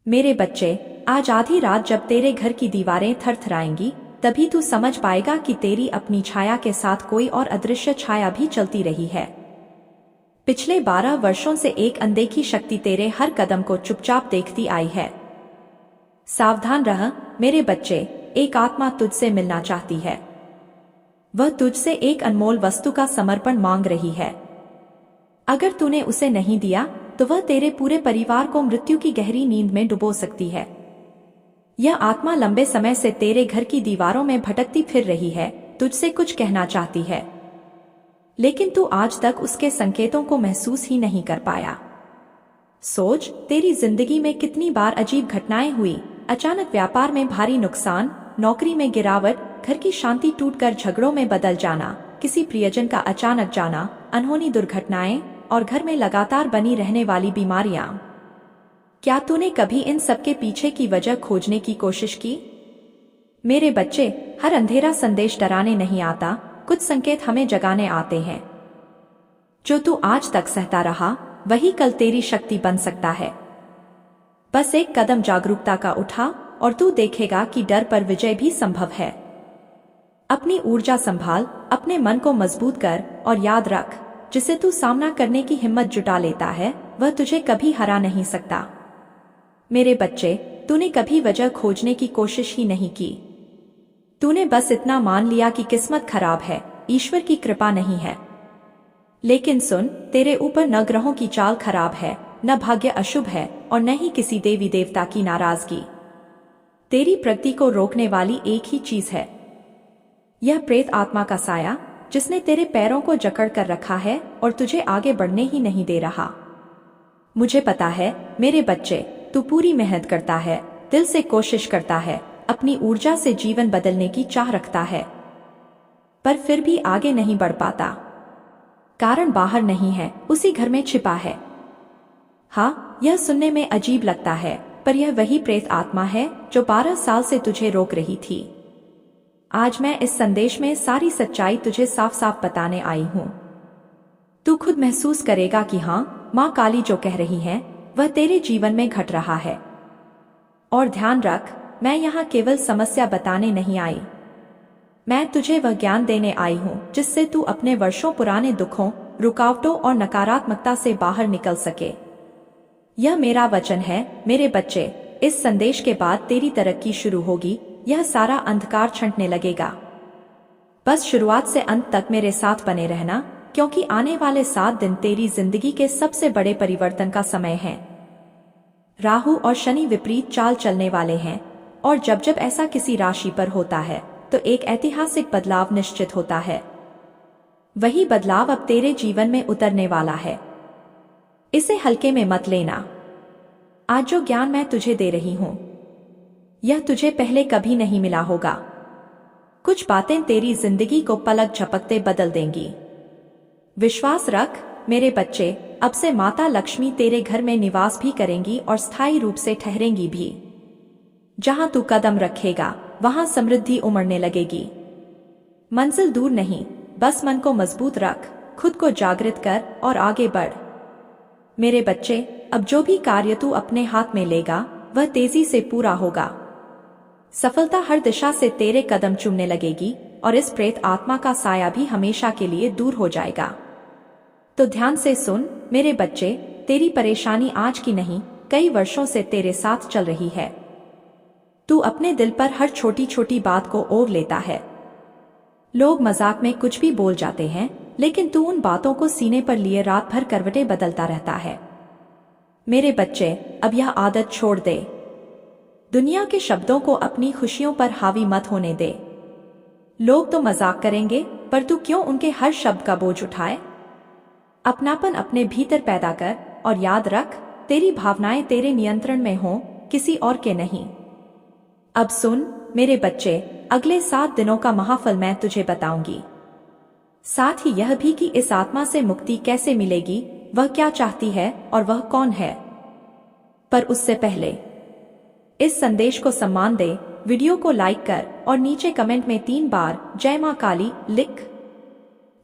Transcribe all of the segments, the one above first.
मेरे बच्चे, आज आधी रात जब तेरे घर की दीवारें थरथराएंगी, तभी तू समझ पाएगा कि तेरी अपनी छाया के साथ कोई और अदृश्य छाया भी चलती रही है। पिछले 12 वर्षों से एक अनदेखी शक्ति तेरे हर कदम को चुपचाप देखती आई है। सावधान रह मेरे बच्चे, एक आत्मा तुझसे मिलना चाहती है। वह तुझसे एक अनमोल वस्तु का समर्पण मांग रही है। अगर तूने उसे नहीं दिया तो वह तेरे पूरे परिवार को मृत्यु की गहरी नींद में डुबो सकती है। यह आत्मा लंबे समय से तेरे घर की दीवारों में भटकती फिर रही है, तुझसे कुछ कहना चाहती है, लेकिन तू आज तक उसके संकेतों को महसूस ही नहीं कर पाया। सोच, तेरी जिंदगी में कितनी बार अजीब घटनाएं हुई। अचानक व्यापार में भारी नुकसान, नौकरी में गिरावट, घर की शांति टूटकर झगड़ों में बदल जाना, किसी प्रियजन का अचानक जाना, अनहोनी दुर्घटनाएं और घर में लगातार बनी रहने वाली बीमारियां। क्या तूने कभी इन सब के पीछे की वजह खोजने की कोशिश की? मेरे बच्चे, हर अंधेरा संदेश डराने नहीं आता, कुछ संकेत हमें जगाने आते हैं। जो तू आज तक सहता रहा, वही कल तेरी शक्ति बन सकता है। बस एक कदम जागरूकता का उठा और तू देखेगा कि डर पर विजय भी संभव है। अपनी ऊर्जा संभाल, अपने मन को मजबूत कर और याद रख, जिसे तू सामना करने की हिम्मत जुटा लेता है, वह तुझे कभी हरा नहीं सकता। मेरे बच्चे, तूने कभी वजह खोजने की कोशिश ही नहीं की। तूने बस इतना मान लिया कि किस्मत खराब है, ईश्वर की कृपा नहीं है। लेकिन सुन, तेरे ऊपर न ग्रहों की चाल खराब है, न भाग्य अशुभ है और न ही किसी देवी देवता की नाराजगी। तेरी प्रगति को रोकने वाली एक ही चीज है, यह प्रेत आत्मा का साया, जिसने तेरे पैरों को जकड़ कर रखा है और तुझे आगे बढ़ने ही नहीं दे रहा। मुझे पता है मेरे बच्चे, तू पूरी मेहनत करता है, दिल से कोशिश करता है, अपनी ऊर्जा से जीवन बदलने की चाह रखता है, पर फिर भी आगे नहीं बढ़ पाता। कारण बाहर नहीं है, उसी घर में छिपा है। हाँ, यह सुनने में अजीब लगता है, पर यह वही प्रेत आत्मा है जो 12 साल से तुझे रोक रही थी। आज मैं इस संदेश में सारी सच्चाई तुझे साफ साफ बताने आई हूँ। तू खुद महसूस करेगा कि हाँ, माँ काली जो कह रही है वह तेरे जीवन में घट रहा है। और ध्यान रख, मैं यहाँ केवल समस्या बताने नहीं आई, मैं तुझे वह ज्ञान देने आई हूँ जिससे तू अपने वर्षों पुराने दुखों, रुकावटों और नकारात्मकता से बाहर निकल सके। यह मेरा वचन है मेरे बच्चे, इस संदेश के बाद तेरी तरक्की शुरू होगी, यह सारा अंधकार छंटने लगेगा। बस शुरुआत से अंत तक मेरे साथ बने रहना, क्योंकि आने वाले 7 दिन तेरी जिंदगी के सबसे बड़े परिवर्तन का समय है। राहु और शनि विपरीत चाल चलने वाले हैं, और जब जब ऐसा किसी राशि पर होता है तो एक ऐतिहासिक बदलाव निश्चित होता है। वही बदलाव अब तेरे जीवन में उतरने वाला है। इसे हल्के में मत लेना। आज जो ज्ञान मैं तुझे दे रही हूं, यह तुझे पहले कभी नहीं मिला होगा। कुछ बातें तेरी जिंदगी को पलक झपकते बदल देंगी। विश्वास रख मेरे बच्चे, अब से माता लक्ष्मी तेरे घर में निवास भी करेंगी और स्थायी रूप से ठहरेंगी भी। जहां तू कदम रखेगा वहां समृद्धि उमड़ने लगेगी। मंजिल दूर नहीं, बस मन को मजबूत रख, खुद को जागृत कर और आगे बढ़। मेरे बच्चे, अब जो भी कार्य तू अपने हाथ में लेगा वह तेजी से पूरा होगा। सफलता हर दिशा से तेरे कदम चूमने लगेगी और इस प्रेत आत्मा का साया भी हमेशा के लिए दूर हो जाएगा। तो ध्यान से सुन मेरे बच्चे, तेरी परेशानी आज की नहीं, कई वर्षों से तेरे साथ चल रही है। तू अपने दिल पर हर छोटी छोटी बात को ओढ़ लेता है। लोग मजाक में कुछ भी बोल जाते हैं, लेकिन तू उन बातों को सीने पर लिए रात भर करवटें बदलता रहता है। मेरे बच्चे, अब यह आदत छोड़ दे। दुनिया के शब्दों को अपनी खुशियों पर हावी मत होने दे। लोग तो मजाक करेंगे, पर तू क्यों उनके हर शब्द का बोझ उठाए? अपनापन अपने भीतर पैदा कर और याद रख, तेरी भावनाएं तेरे नियंत्रण में हों, किसी और के नहीं। अब सुन मेरे बच्चे, अगले 7 दिनों का महाफल मैं तुझे बताऊंगी। साथ ही यह भी कि इस आत्मा से मुक्ति कैसे मिलेगी, वह क्या चाहती है और वह कौन है। पर उससे पहले इस संदेश को सम्मान दे, वीडियो को लाइक कर और नीचे कमेंट में 3 बार जय मां काली लिख।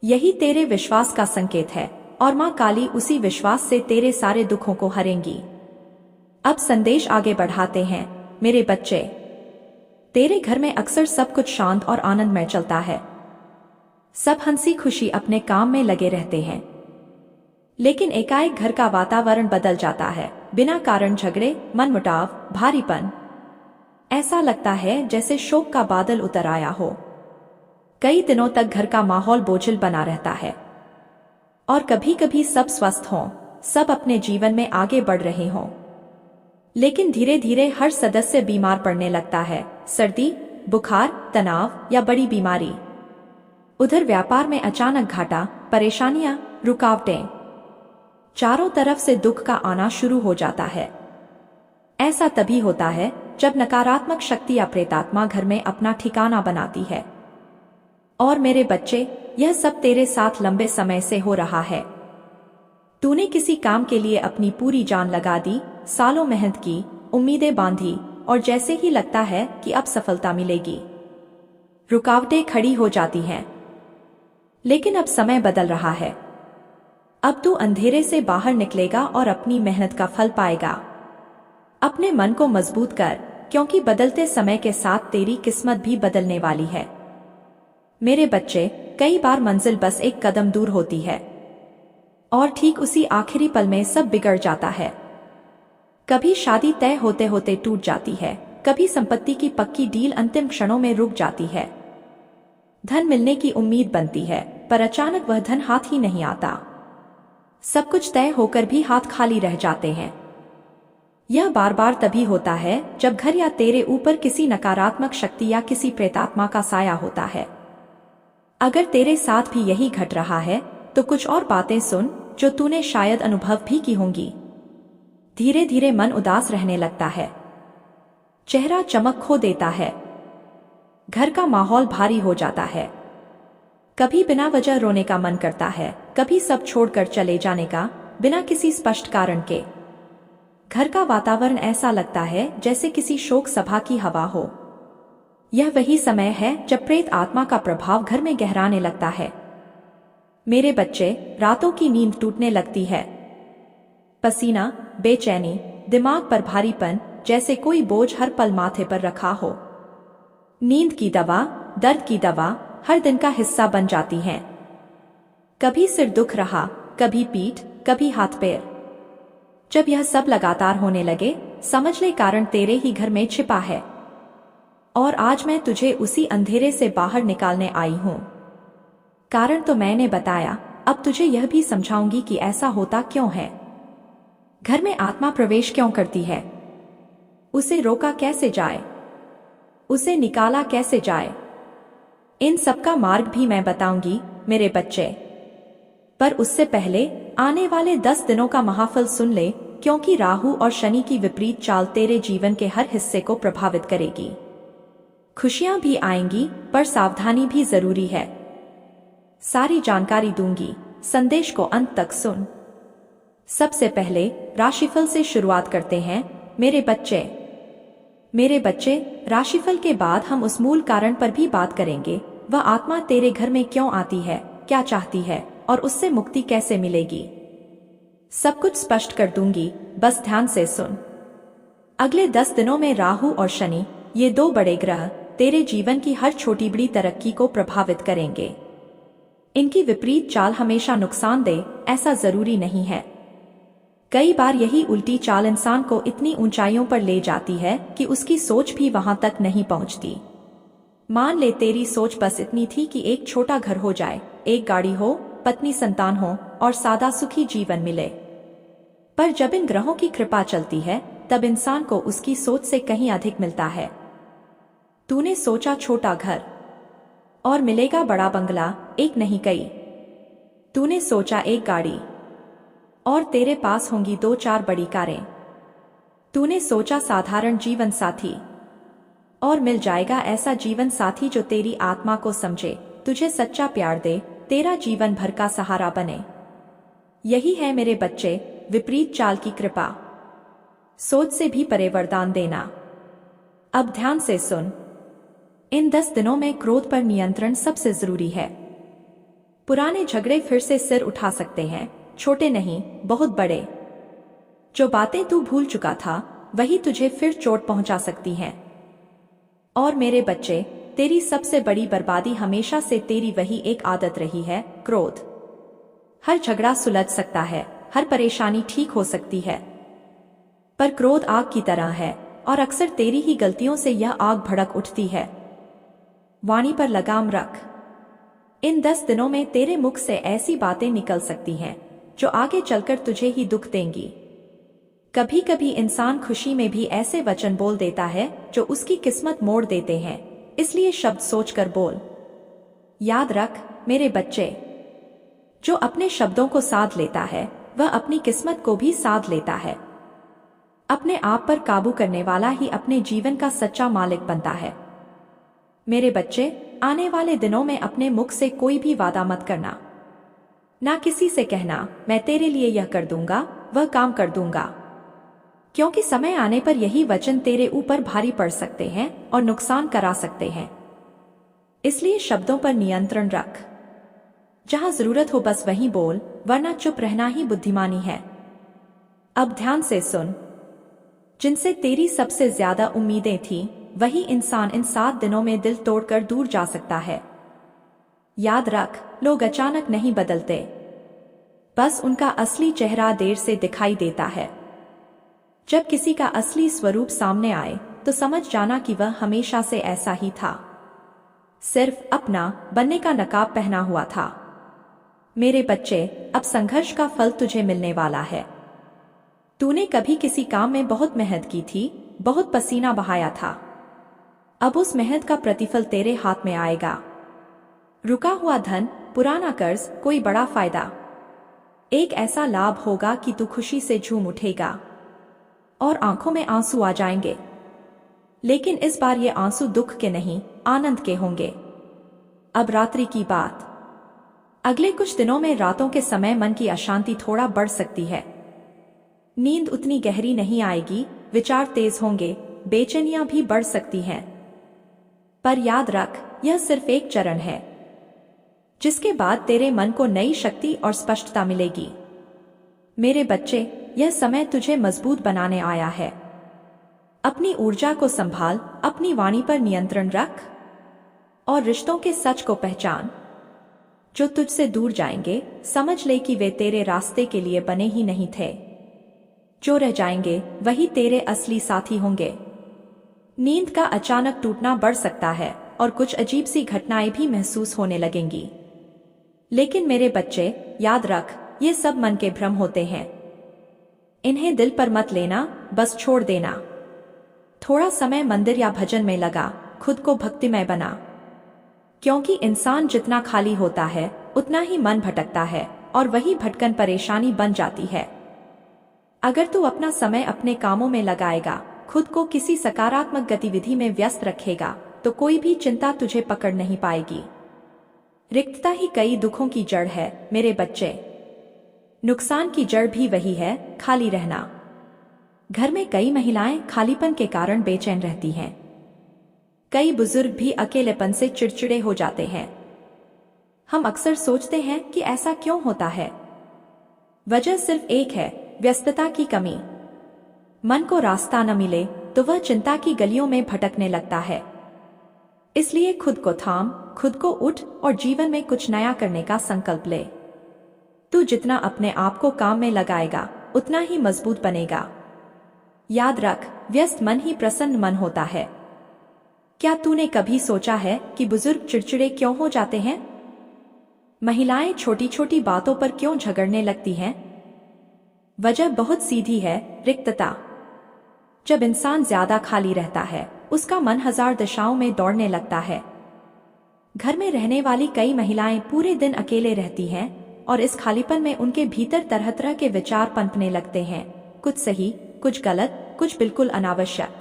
यही तेरे विश्वास का संकेत है और मां काली उसी विश्वास से तेरे सारे दुखों को हरेंगी। अब संदेश आगे बढ़ाते हैं। मेरे बच्चे, तेरे घर में अक्सर सब कुछ शांत और आनंदमय चलता है। सब हंसी खुशी अपने काम में लगे रहते हैं। लेकिन एकाएक घर का वातावरण बदल जाता है। बिना कारण झगड़े, मनमुटाव, भारीपन। ऐसा लगता है जैसे शोक का बादल उतर आया हो। कई दिनों तक घर का माहौल बोझिल बना रहता है। और कभी कभी सब स्वस्थ हों, सब अपने जीवन में आगे बढ़ रहे हों, लेकिन धीरे धीरे हर सदस्य बीमार पड़ने लगता है। सर्दी, बुखार, तनाव या बड़ी बीमारी। उधर व्यापार में अचानक घाटा, परेशानियां, रुकावटें। चारों तरफ से दुख का आना शुरू हो जाता है। ऐसा तभी होता है जब नकारात्मक शक्ति या प्रेतात्मा घर में अपना ठिकाना बनाती है। और मेरे बच्चे, यह सब तेरे साथ लंबे समय से हो रहा है। तूने किसी काम के लिए अपनी पूरी जान लगा दी, सालों मेहनत की, उम्मीदें बांधी, और जैसे ही लगता है कि अब सफलता मिलेगी, रुकावटें खड़ी हो जाती हैं। लेकिन अब समय बदल रहा है। अब तू अंधेरे से बाहर निकलेगा और अपनी मेहनत का फल पाएगा। अपने मन को मजबूत कर, क्योंकि बदलते समय के साथ तेरी किस्मत भी बदलने वाली है। मेरे बच्चे, कई बार मंजिल बस एक कदम दूर होती है और ठीक उसी आखिरी पल में सब बिगड़ जाता है। कभी शादी तय होते होते टूट जाती है, कभी संपत्ति की पक्की डील अंतिम क्षणों में रुक जाती है। धन मिलने की उम्मीद बनती है, पर अचानक वह धन हाथ ही नहीं आता। सब कुछ तय होकर भी हाथ खाली रह जाते हैं। यह बार बार तभी होता है जब घर या तेरे ऊपर किसी नकारात्मक शक्ति या किसी प्रेतात्मा का साया होता है। अगर तेरे साथ भी यही घट रहा है तो कुछ और बातें सुन जो तूने शायद अनुभव भी की होंगी। धीरे धीरे मन उदास रहने लगता है, चेहरा चमक खो देता है, घर का माहौल भारी हो जाता है। कभी बिना वजह रोने का मन करता है, कभी सब छोड़कर चले जाने का, बिना किसी स्पष्ट कारण के। घर का वातावरण ऐसा लगता है जैसे किसी शोक सभा की हवा हो। यह वही समय है जब प्रेत आत्मा का प्रभाव घर में गहराने लगता है। मेरे बच्चे, रातों की नींद टूटने लगती है। पसीना, बेचैनी, दिमाग पर भारीपन, जैसे कोई बोझ हर पल माथे पर रखा हो। नींद की दवा, दर्द की दवा हर दिन का हिस्सा बन जाती हैं। कभी सिर दुख रहा, कभी पीठ, कभी हाथ पैर। जब यह सब लगातार होने लगे, समझ ले कारण तेरे ही घर में छिपा है। और आज मैं तुझे उसी अंधेरे से बाहर निकालने आई हूं। कारण तो मैंने बताया, अब तुझे यह भी समझाऊंगी कि ऐसा होता क्यों है। घर में आत्मा प्रवेश क्यों करती है, उसे रोका कैसे जाए, उसे निकाला कैसे जाए। इन सब का मार्ग भी मैं बताऊंगी मेरे बच्चे। पर उससे पहले आने वाले 10 दिनों का महाफल सुन ले, क्योंकि राहु और शनि की विपरीत चाल तेरे जीवन के हर हिस्से को प्रभावित करेगी। खुशियां भी आएंगी, पर सावधानी भी जरूरी है। सारी जानकारी दूंगी, संदेश को अंत तक सुन। सबसे पहले राशिफल से शुरुआत करते हैं मेरे बच्चे। मेरे बच्चे, राशिफल के बाद हम उस मूल कारण पर भी बात करेंगे। वह आत्मा तेरे घर में क्यों आती है, क्या चाहती है और उससे मुक्ति कैसे मिलेगी। सब कुछ स्पष्ट कर दूंगी, बस ध्यान से सुन। अगले 10 दिनों में राहु और शनि, ये 2 बड़े ग्रह तेरे जीवन की हर छोटी बड़ी तरक्की को प्रभावित करेंगे। इनकी विपरीत चाल हमेशा नुकसान दे, ऐसा जरूरी नहीं है। कई बार यही उल्टी चाल इंसान को इतनी ऊंचाइयों पर ले जाती है कि उसकी सोच भी वहां तक नहीं पहुंचती। मान ले तेरी सोच बस इतनी थी कि एक छोटा घर हो जाए, एक गाड़ी हो, पत्नी संतान हो और सादा सुखी जीवन मिले। पर जब इन ग्रहों की कृपा चलती है, तब इंसान को उसकी सोच से कहीं अधिक मिलता है। तूने सोचा छोटा घर और मिलेगा बड़ा बंगला, एक नहीं कई। तूने सोचा एक गाड़ी और तेरे पास होंगी 2-4 बड़ी कारें। तूने सोचा साधारण जीवन साथी और मिल जाएगा ऐसा जीवन साथी जो तेरी आत्मा को समझे, तुझे सच्चा प्यार दे, तेरा जीवन भर का सहारा बने। यही है मेरे बच्चे, विपरीत चाल की कृपा। सोच से भी परे वरदान देना। अब ध्यान से सुन। इन 10 दिनों में क्रोध पर नियंत्रण सबसे जरूरी है। पुराने झगड़े फिर से सिर उठा सकते हैं, छोटे नहीं, बहुत बड़े। जो बातें तू भूल चुका था, वही तुझे फिर चोट पहुंचा सकती हैं। और मेरे बच्चे, तेरी सबसे बड़ी बर्बादी हमेशा से तेरी वही एक आदत रही है, क्रोध। हर झगड़ा सुलझ सकता है, हर परेशानी ठीक हो सकती है, पर क्रोध आग की तरह है और अक्सर तेरी ही गलतियों से यह आग भड़क उठती है। वाणी पर लगाम रख। इन 10 दिनों में तेरे मुख से ऐसी बातें निकल सकती हैं जो आगे चलकर तुझे ही दुख देंगी। कभी कभी इंसान खुशी में भी ऐसे वचन बोल देता है जो उसकी किस्मत मोड़ देते हैं, इसलिए शब्द सोचकर बोल। याद रख मेरे बच्चे, जो अपने शब्दों को साध लेता है वह अपनी किस्मत को भी साध लेता है। अपने आप पर काबू करने वाला ही अपने जीवन का सच्चा मालिक बनता है। मेरे बच्चे, आने वाले दिनों में अपने मुख से कोई भी वादा मत करना। ना किसी से कहना मैं तेरे लिए यह कर दूंगा, वह काम कर दूंगा, क्योंकि समय आने पर यही वचन तेरे ऊपर भारी पड़ सकते हैं और नुकसान करा सकते हैं। इसलिए शब्दों पर नियंत्रण रख। जहां जरूरत हो बस वहीं बोल, वरना चुप रहना ही बुद्धिमानी है। अब ध्यान से सुन। जिनसे तेरी सबसे ज्यादा उम्मीदें थी, वही इंसान इन 7 दिनों में दिल तोड़कर दूर जा सकता है। याद रख, लोग अचानक नहीं बदलते, बस उनका असली चेहरा देर से दिखाई देता है। जब किसी का असली स्वरूप सामने आए तो समझ जाना कि वह हमेशा से ऐसा ही था, सिर्फ अपना बनने का नकाब पहना हुआ था। मेरे बच्चे, अब संघर्ष का फल तुझे मिलने वाला है। तूने कभी किसी काम में बहुत मेहनत की थी, बहुत पसीना बहाया था। अब उस मेहनत का प्रतिफल तेरे हाथ में आएगा। रुका हुआ धन, पुराना कर्ज, कोई बड़ा फायदा, एक ऐसा लाभ होगा कि तू खुशी से झूम उठेगा और आंखों में आंसू आ जाएंगे। लेकिन इस बार ये आंसू दुख के नहीं, आनंद के होंगे। अब रात्रि की बात। अगले कुछ दिनों में रातों के समय मन की अशांति थोड़ा बढ़ सकती है। नींद उतनी गहरी नहीं आएगी, विचार तेज होंगे, बेचैनियां भी बढ़ सकती हैं। पर याद रख, यह सिर्फ एक चरण है, जिसके बाद तेरे मन को नई शक्ति और स्पष्टता मिलेगी। मेरे बच्चे, यह समय तुझे मजबूत बनाने आया है। अपनी ऊर्जा को संभाल, अपनी वाणी पर नियंत्रण रख और रिश्तों के सच को पहचान। जो तुझसे दूर जाएंगे, समझ ले कि वे तेरे रास्ते के लिए बने ही नहीं थे। जो रह जाएंगे वही तेरे असली साथी होंगे। नींद का अचानक टूटना बढ़ सकता है और कुछ अजीब सी घटनाएं भी महसूस होने लगेंगी। लेकिन मेरे बच्चे, याद रख, ये सब मन के भ्रम होते हैं। इन्हें दिल पर मत लेना, बस छोड़ देना। थोड़ा समय मंदिर या भजन में लगा, खुद को भक्तिमय बना, क्योंकि इंसान जितना खाली होता है उतना ही मन भटकता है और वही भटकन परेशानी बन जाती है। अगर तू अपना समय अपने कामों में लगाएगा, खुद को किसी सकारात्मक गतिविधि में व्यस्त रखेगा, तो कोई भी चिंता तुझे पकड़ नहीं पाएगी। रिक्तता ही कई दुखों की जड़ है मेरे बच्चे। नुकसान की जड़ भी वही है, खाली रहना। घर में कई महिलाएं खालीपन के कारण बेचैन रहती हैं। कई बुजुर्ग भी अकेलेपन से चिड़चिड़े हो जाते हैं। हम अक्सर सोचते हैं कि ऐसा क्यों होता है। वजह सिर्फ एक है, व्यस्तता की कमी। मन को रास्ता न मिले तो वह चिंता की गलियों में भटकने लगता है। इसलिए खुद को थाम, खुद को उठ और जीवन में कुछ नया करने का संकल्प ले। तू जितना अपने आप को काम में लगाएगा, उतना ही मजबूत बनेगा। याद रख, व्यस्त मन ही प्रसन्न मन होता है। क्या तूने कभी सोचा है कि बुजुर्ग चिड़चिड़े क्यों हो जाते हैं? महिलाएं छोटी छोटी बातों पर क्यों झगड़ने लगती हैं? वजह बहुत सीधी है, रिक्तता। जब इंसान ज्यादा खाली रहता है, उसका मन हजार दिशाओं में दौड़ने लगता है। घर में रहने वाली कई महिलाएं पूरे दिन अकेले रहती हैं और इस खालीपन में उनके भीतर तरह तरह के विचार पनपने लगते हैं, कुछ सही, कुछ गलत, कुछ बिल्कुल अनावश्यक।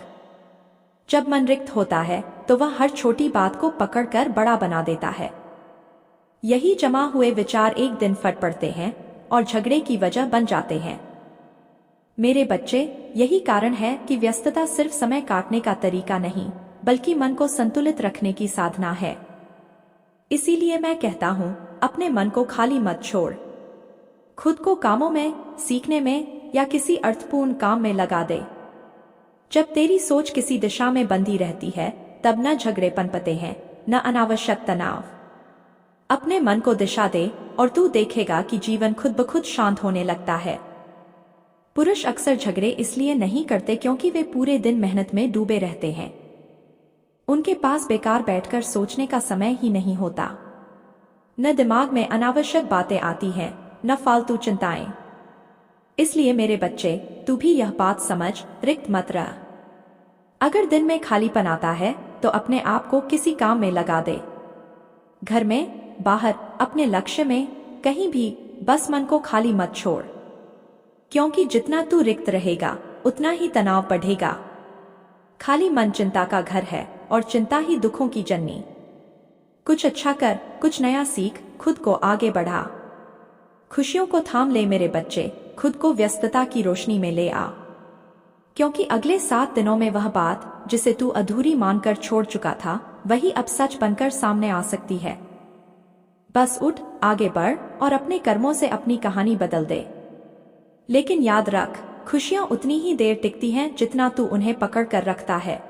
जब मन रिक्त होता है तो वह हर छोटी बात को पकड़कर बड़ा बना देता है। यही जमा हुए विचार एक दिन फट पड़ते हैं और झगड़े की वजह बन जाते हैं। मेरे बच्चे, यही कारण है कि व्यस्तता सिर्फ समय काटने का तरीका नहीं, बल्कि मन को संतुलित रखने की साधना है। इसीलिए मैं कहता हूँ, अपने मन को खाली मत छोड़। खुद को कामों में, सीखने में या किसी अर्थपूर्ण काम में लगा दे। जब तेरी सोच किसी दिशा में बंधी रहती है तब न झगड़े पनपते हैं न अनावश्यक तनाव। अपने मन को दिशा दे और तू देखेगा कि जीवन खुद ब खुद शांत होने लगता है। पुरुष अक्सर झगड़े इसलिए नहीं करते क्योंकि वे पूरे दिन मेहनत में डूबे रहते हैं। उनके पास बेकार बैठकर सोचने का समय ही नहीं होता। न दिमाग में अनावश्यक बातें आती हैं न फालतू चिंताएं। इसलिए मेरे बच्चे, तू भी यह बात समझ, रिक्त मत रह। अगर दिन में खालीपन आता है तो अपने आप को किसी काम में लगा दे। घर में, बाहर, अपने लक्ष्य में, कहीं भी, बस मन को खाली मत छोड़। क्योंकि जितना तू रिक्त रहेगा उतना ही तनाव बढ़ेगा। खाली मन चिंता का घर है और चिंता ही दुखों की जननी। कुछ अच्छा कर, कुछ नया सीख, खुद को आगे बढ़ा। खुशियों को थाम ले मेरे बच्चे, खुद को व्यस्तता की रोशनी में ले आ। क्योंकि अगले 7 दिनों में वह बात जिसे तू अधूरी मानकर छोड़ चुका था वही अब सच बनकर सामने आ सकती है। बस उठ, आगे बढ़ और अपने कर्मों से अपनी कहानी बदल दे। लेकिन याद रख, खुशियां उतनी ही देर टिकती हैं जितना तू उन्हें पकड़ कर रखता है।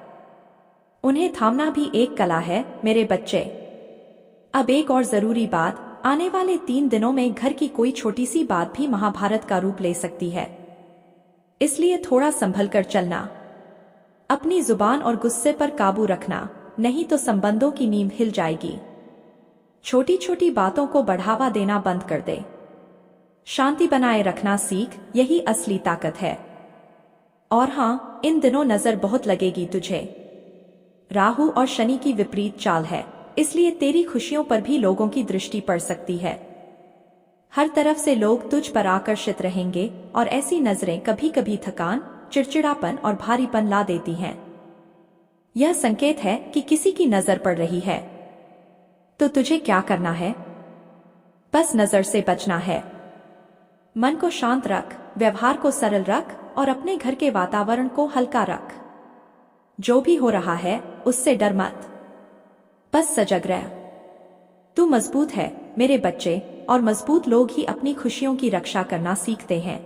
उन्हें थामना भी एक कला है मेरे बच्चे। अब एक और जरूरी बात, आने वाले 3 दिनों में घर की कोई छोटी सी बात भी महाभारत का रूप ले सकती है। इसलिए थोड़ा संभल कर चलना। अपनी जुबान और गुस्से पर काबू रखना, नहीं तो संबंधों की नींव हिल जाएगी। छोटी छोटी बातों को बढ़ावा देना बंद कर दे। शांति बनाए रखना सीख, यही असली ताकत है। और हाँ, इन दिनों नजर बहुत लगेगी तुझे। राहु और शनि की विपरीत चाल है, इसलिए तेरी खुशियों पर भी लोगों की दृष्टि पड़ सकती है। हर तरफ से लोग तुझ पर आकर्षित रहेंगे और ऐसी नजरें कभी कभी थकान, चिड़चिड़ापन और भारीपन ला देती हैं। यह संकेत है कि किसी की नजर पड़ रही है। तो तुझे क्या करना है? बस नजर से बचना है। मन को शांत रख, व्यवहार को सरल रख और अपने घर के वातावरण को हल्का रख। जो भी हो रहा है उससे डर मत, बस सजग रह। तू मजबूत है मेरे बच्चे, और मजबूत लोग ही अपनी खुशियों की रक्षा करना सीखते हैं।